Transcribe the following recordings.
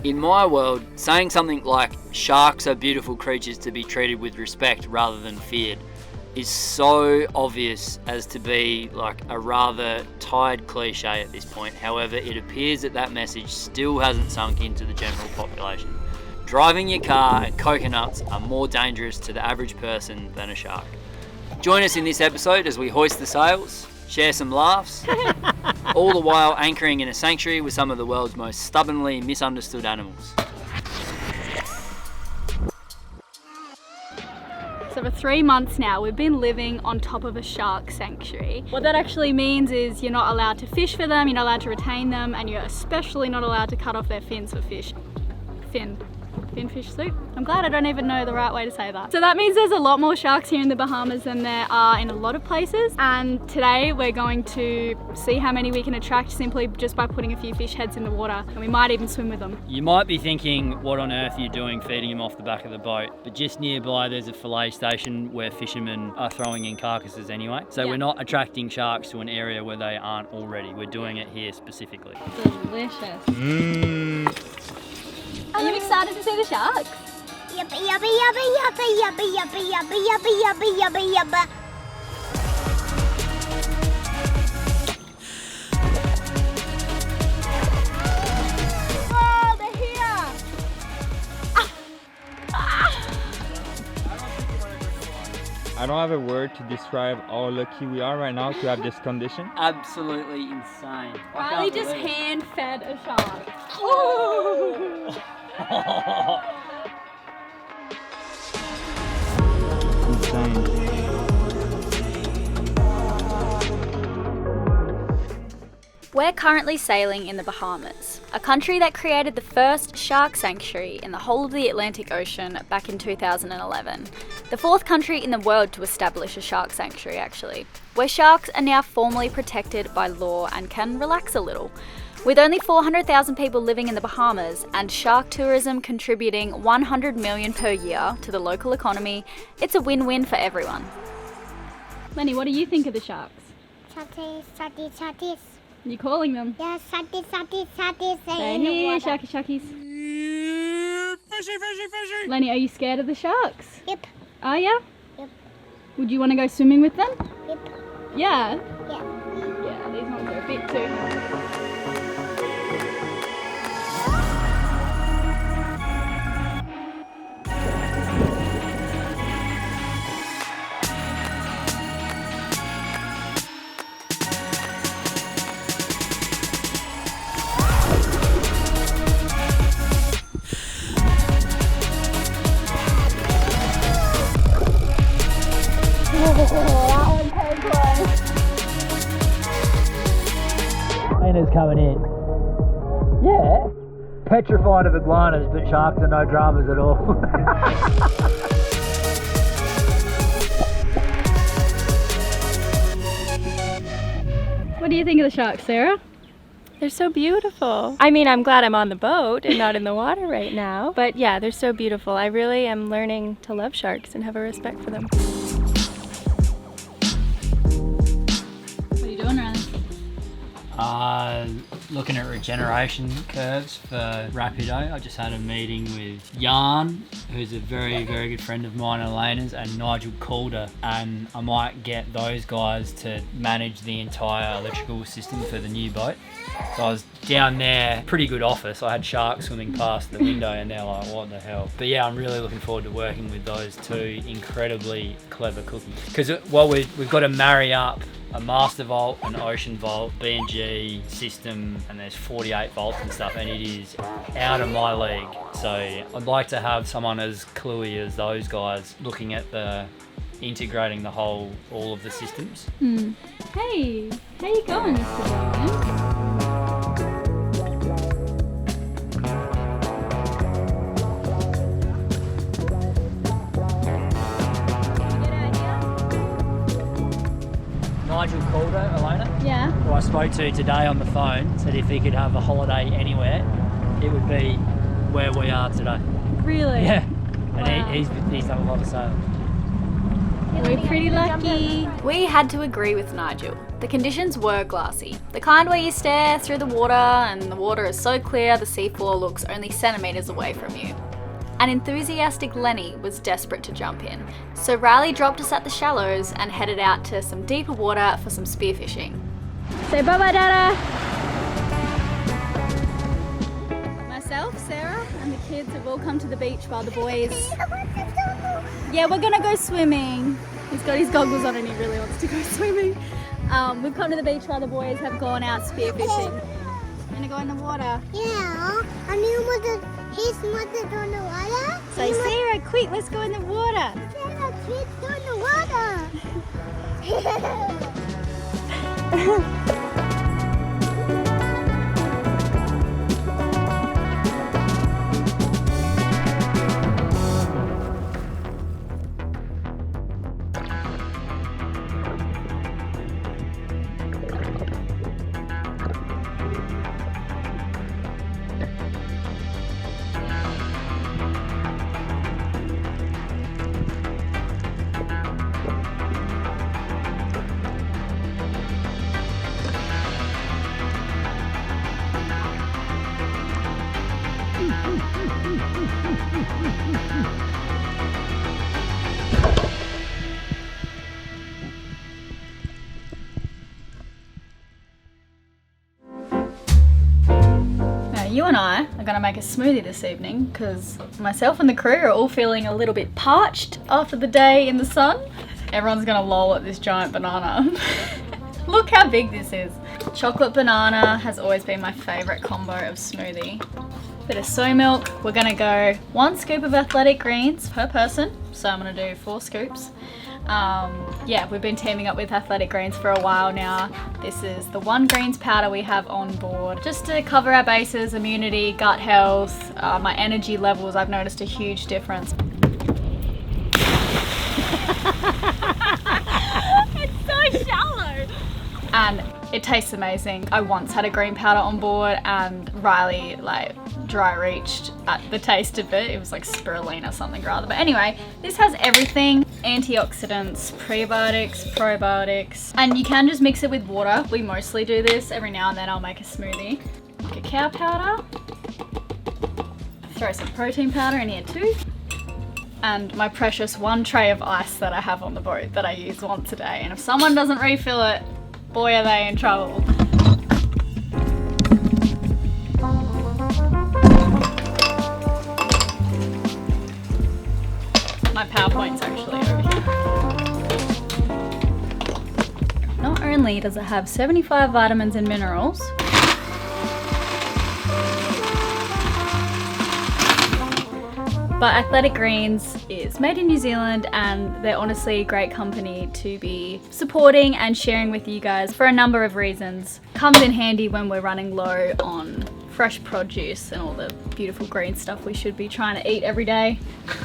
In my world, saying something like sharks are beautiful creatures to be treated with respect rather than feared is so obvious as to be like a rather tired cliche at this point. However, it appears that message still hasn't sunk into the general population. Driving your car and coconuts are more dangerous to the average person than a shark. Join us in this episode as we hoist the sails, share some laughs, all the while anchoring in a sanctuary with some of the world's most stubbornly misunderstood animals. So for 3 months now, we've been living on top of a shark sanctuary. What that actually means is you're not allowed to fish for them, you're not allowed to retain them, and you're especially not allowed to cut off their fins for fish. Finfish soup? I'm glad I don't even know the right way to say that. So that means there's a lot more sharks here in the Bahamas than there are in a lot of places. And today we're going to see how many we can attract simply just by putting a few fish heads in the water. And we might even swim with them. You might be thinking, what on earth are you doing feeding them off the back of the boat? But just nearby there's a fillet station where fishermen are throwing in carcasses anyway. So we're not attracting sharks to an area where they aren't already. We're doing it here specifically. Delicious. Are you excited to see the sharks? Yubba yubba yubba yubba yubba yubba yubba yubba yubba yubba yubba. Oh, they're here! I don't have a word to describe how lucky we are right now to have this condition. Absolutely insane. Riley just hand-fed a shark. Oh. Insane. We're currently sailing in the Bahamas, a country that created the first shark sanctuary in the whole of the Atlantic Ocean back in 2011. The fourth country in the world to establish a shark sanctuary, actually, where sharks are now formally protected by law and can relax a little. With only 400,000 people living in the Bahamas and shark tourism contributing 100 million per year to the local economy, it's a win-win for everyone. Lenny, what do you think of the sharks? Sharkies. You calling them? Yeah, sharkies. They're here, sharkies. Fishy. Lenny, are you scared of the sharks? Yep. Are ya? Yep. Would you want to go swimming with them? Yep. Yeah? Yeah. Yeah, these ones are a bit too hard. Elayna's coming in. Yeah. Petrified of iguanas, but sharks are no dramas at all. What do you think of the sharks, Sarah? They're so beautiful. I mean, I'm glad I'm on the boat and not in the water right now. But yeah, they're so beautiful. I really am learning to love sharks and have a respect for them. What are you doing, Riley? Looking at regeneration curves for Rapido. I just had a meeting with Jan, who's a very, very good friend of mine, Elayna's, and Nigel Calder, and I might get those guys to manage the entire electrical system for the new boat. So I was down there, pretty good office. I had sharks swimming past the window and they're like, what the hell? But yeah, I'm really looking forward to working with those two incredibly clever cookies. Because we've got to marry up a master vault, an ocean vault, B&G system, and there's 48 volts and stuff, and it is out of my league. So I'd like to have someone as cluey as those guys looking at integrating all of the systems. Hey, how you going, Mr. Darwin? Nigel Calder, Elayna, Yeah. who I spoke to today on the phone, said if he could have a holiday anywhere, it would be where we are today. Really? Yeah, and Wow. he's done a lot of sailing. We're pretty lucky. We had to agree with Nigel. The conditions were glassy. The kind where you stare through the water and the water is so clear the seafloor looks only centimetres away from you. An enthusiastic Lenny was desperate to jump in, so Riley dropped us at the shallows and headed out to some deeper water for some spearfishing. Say bye-bye, Dada! Myself, Sarah, and the kids have all come to the beach while the boys... Yeah, we're gonna go swimming. He's got his goggles on and he really wants to go swimming. We've come to the beach while the boys have gone out spearfishing. Gonna go in the water. Yeah, and his mother on the water. Say, Sarah, quick, let's go in the water. Sarah, kids on the water. You and I are going to make a smoothie this evening because myself and the crew are all feeling a little bit parched after the day in the sun. Everyone's going to loll at this giant banana. Look how big this is. Chocolate banana has always been my favourite combo of smoothie. Bit of soy milk. We're going to go 1 scoop of athletic greens per person. So I'm going to do 4 scoops. Yeah, we've been teaming up with Athletic Greens for a while now. This is the 1 greens powder we have on board. Just to cover our bases, immunity, gut health, my energy levels, I've noticed a huge difference. It's so shallow! And it tastes amazing. I once had a green powder on board and Riley dry reached at the taste of it. It was like spirulina or something rather. But anyway, this has everything. Antioxidants, prebiotics, probiotics. And you can just mix it with water. We mostly do this. Every now and then I'll make a smoothie. Cacao powder. Throw some protein powder in here too. And my precious 1 tray of ice that I have on the boat that I use once a day. And if someone doesn't refill it, boy are they in trouble. My PowerPoint's actually over here. Not only does it have 75 vitamins and minerals, but Athletic Greens is made in New Zealand and they're honestly a great company to be supporting and sharing with you guys for a number of reasons. Comes in handy when we're running low on fresh produce and all the beautiful green stuff we should be trying to eat every day.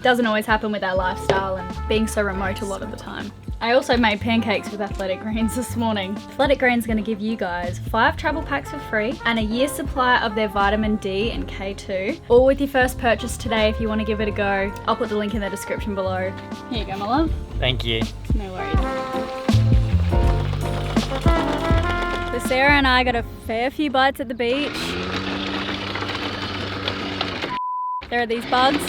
Doesn't always happen with our lifestyle and being so remote a lot of the time. I also made pancakes with Athletic Greens this morning. Athletic Greens is going to give you guys 5 travel packs for free and a year's supply of their vitamin D and K2, all with your first purchase today if you want to give it a go. I'll put the link in the description below. Here you go, my love. Thank you. No worries. So Sarah and I got a fair few bites at the beach. There are these bugs.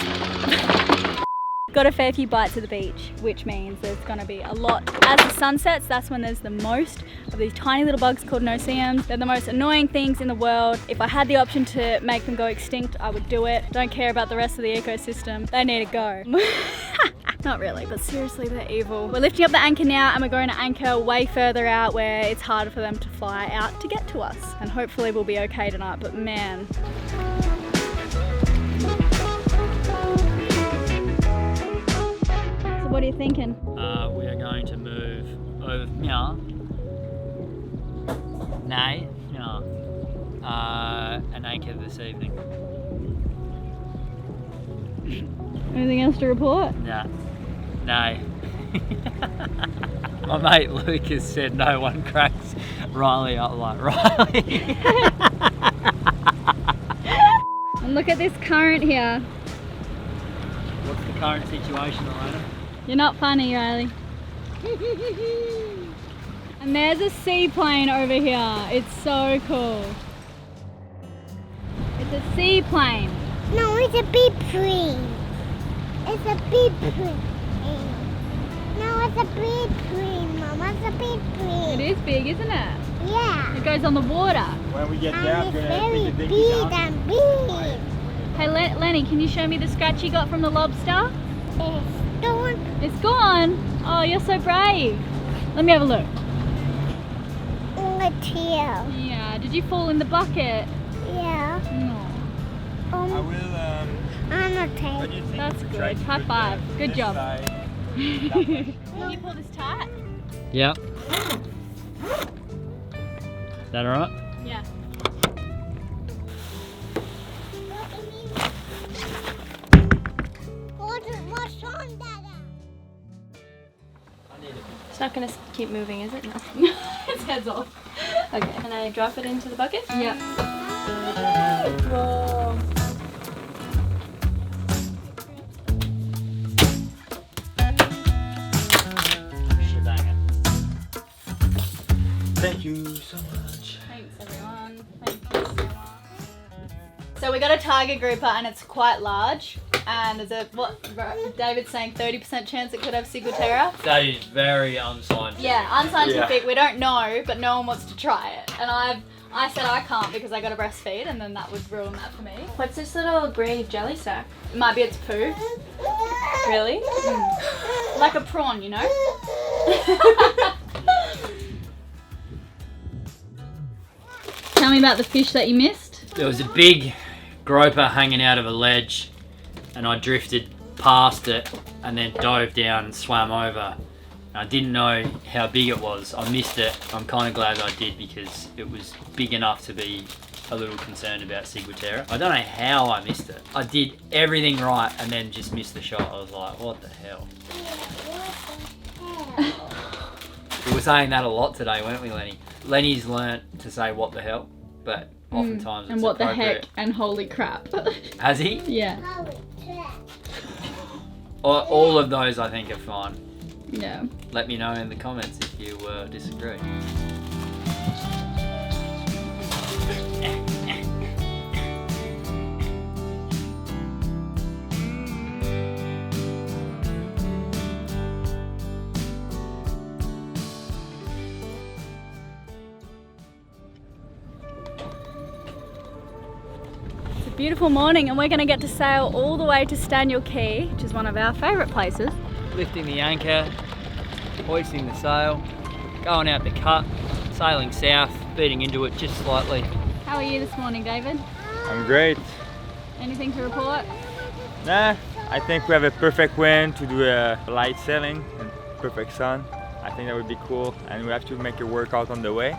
Got a fair few bites at the beach, which means there's going to be a lot. As the sun sets, that's when there's the most of these tiny little bugs called no-see-ums. They're the most annoying things in the world. If I had the option to make them go extinct, I would do it. Don't care about the rest of the ecosystem. They need to go. Not really, but seriously, they're evil. We're lifting up the anchor now and we're going to anchor way further out where it's harder for them to fly out to get to us. And hopefully we'll be okay tonight, but man. What are you thinking? We are going to move over and anchor this evening. Anything else to report? No. My mate Luke has said no one cracks Riley up like Riley. And look at this current here. What's the current situation, Elayna? You're not funny, Riley. And there's a seaplane over here. It's so cool. It's a seaplane. No, it's a big plane. It's a big plane. No, it's a big plane, Mama. It's a big plane. It is big, isn't it? Yeah. It goes on the water. When we get there, I'm And it's gonna very take the big dinghy down. and big. Hey Lenny, can you show me the scratch you got from the lobster? It's gone. It's gone. Oh, you're so brave. Let me have a look. On the tail. Yeah, did you fall in the bucket? Yeah. No. I will, On the what tail. do you think? That's Try good. to High put five. Good this job. side, that way. Can you pull this tight? Yep. Is that alright? Yeah. What's on that? It's not gonna keep moving, is it? No. Its head's off. Okay. Can I drop it into the bucket? Yeah. Whoa. Thank you so much. Thanks everyone. Thank you so much. So we got a tiger grouper and it's quite large. And there's a, what David's saying, 30% chance it could have ciguatera. That is very unscientific. Yeah, unscientific. We don't know, but no one wants to try it. And I said I can't because I got to breastfeed, and then that would ruin that for me. What's this little brave jelly sack? It might be its poo, Really? like a prawn, you know. Tell me about the fish that you missed. There was a big groper hanging out of a ledge, and I drifted past it and then dove down and swam over. I didn't know how big it was. I missed it. I'm kind of glad I did because it was big enough to be a little concerned about ciguatera. I don't know how I missed it. I did everything right and then just missed the shot. I was like, what the hell? We were saying that a lot today, weren't we, Lenny? Lenny's learnt to say what the hell, but oftentimes it's And what the appropriate. heck and holy crap. Has he? Yeah. All of those I think are fine. Yeah. Let me know in the comments if you disagree. It's a beautiful morning and we're going to get to sail all the way to Staniel Key, which is one of our favourite places. Lifting the anchor, hoisting the sail, going out the cut, sailing south, beating into it just slightly. How are you this morning, David? I'm great. Anything to report? Nah, I think we have a perfect wind to do a light sailing and perfect sun. I think that would be cool, and we have to make a workout on the way.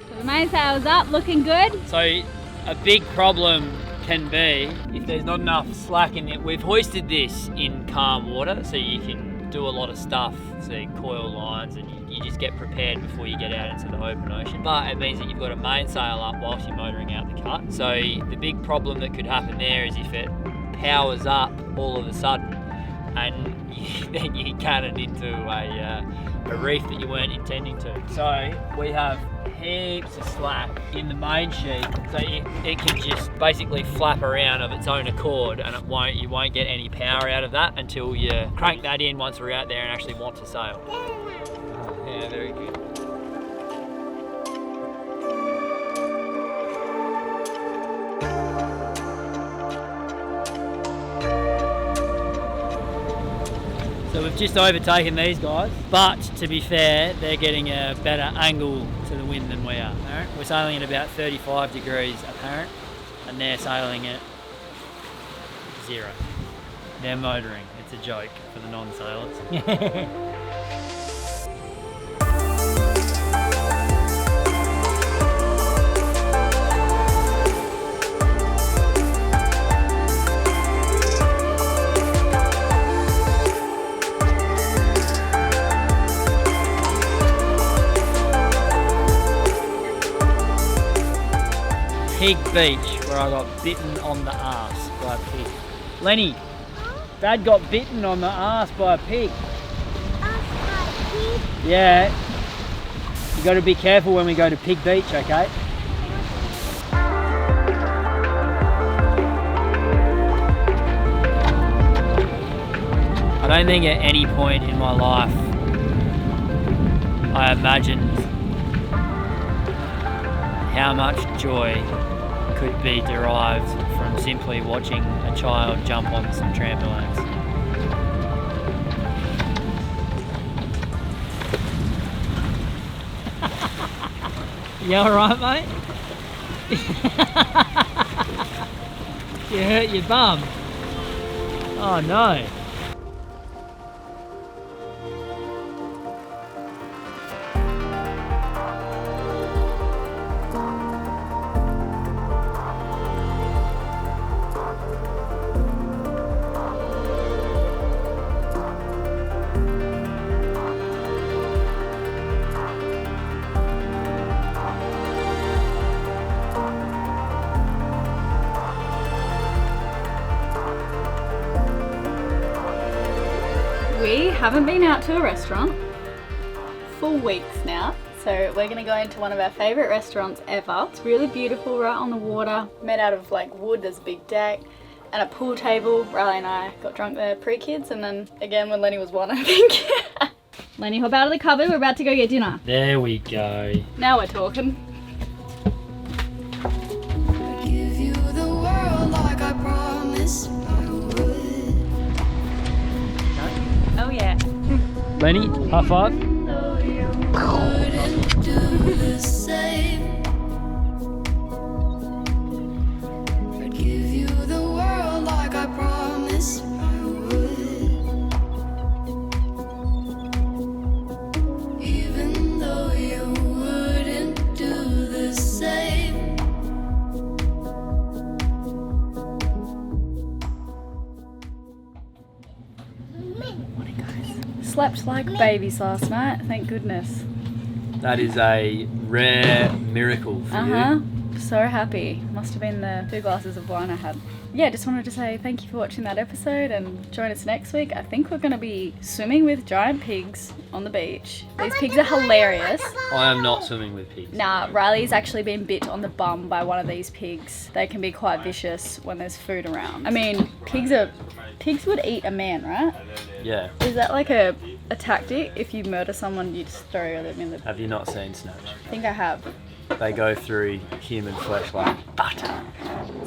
So the mainsail's up, looking good. So a big problem can be if there's not enough slack in it. We've hoisted this in calm water so you can do a lot of stuff, so coil lines, and you just get prepared before you get out into the open ocean. But it means that you've got a mainsail up whilst you're motoring out the cut. So the big problem that could happen there is if it powers up all of a sudden and then you cannon into a reef that you weren't intending to. So we have heaps of slack in the main sheet, so it can just basically flap around of its own accord, and you won't get any power out of that until you crank that in once we're out there and actually want to sail. Yeah, very good. So we've just overtaken these guys, but to be fair, they're getting a better angle to the wind than we are. We're sailing at about 35 degrees apparent, and they're sailing at 0. They're motoring. It's a joke for the non-sailors. Pig Beach, where I got bitten on the arse by a pig. Lenny, Dad got bitten on the ass by a pig. Pig. Yeah. You got to be careful when we go to Pig Beach, okay? I don't think at any point in my life I imagined how much joy could be derived from simply watching a child jump on some trampolines. You alright, mate? You hurt your bum? Oh no. We haven't been out to a restaurant for weeks now, so we're gonna go into one of our favourite restaurants ever. It's really beautiful, right on the water, made out of like wood. There's a big deck and a pool table. Riley and I got drunk there pre-kids, and then again when Lenny was 1, I think. Lenny, hop out of the cupboard, we're about to go get dinner. There we go. Now we're talking. Give you the world like I promised I would. Oh yeah. Lenny, high five. Couldn't do the same. I'd give you the world like I promised I would. Even though you wouldn't do the same. Slept like babies last night, thank goodness. That is a rare miracle for you. So happy. Must have been the 2 glasses of wine I had. Yeah, just wanted to say thank you for watching that episode and join us next week. I think we're going to be swimming with giant pigs on the beach. These pigs are hilarious. I am not swimming with pigs. Nah, Riley's actually been bit on the bum by one of these pigs. They can be quite vicious when there's food around. I mean, pigs would eat a man, right? Yeah. Is that like a tactic? If you murder someone, you just throw them in the... Have you not seen Snatch? I think I have. They go through human flesh like butter.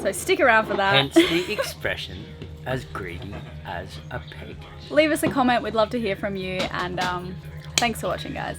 So stick around for that. Hence the expression, as greedy as a pig. Leave us a comment, we'd love to hear from you, and thanks for watching, guys.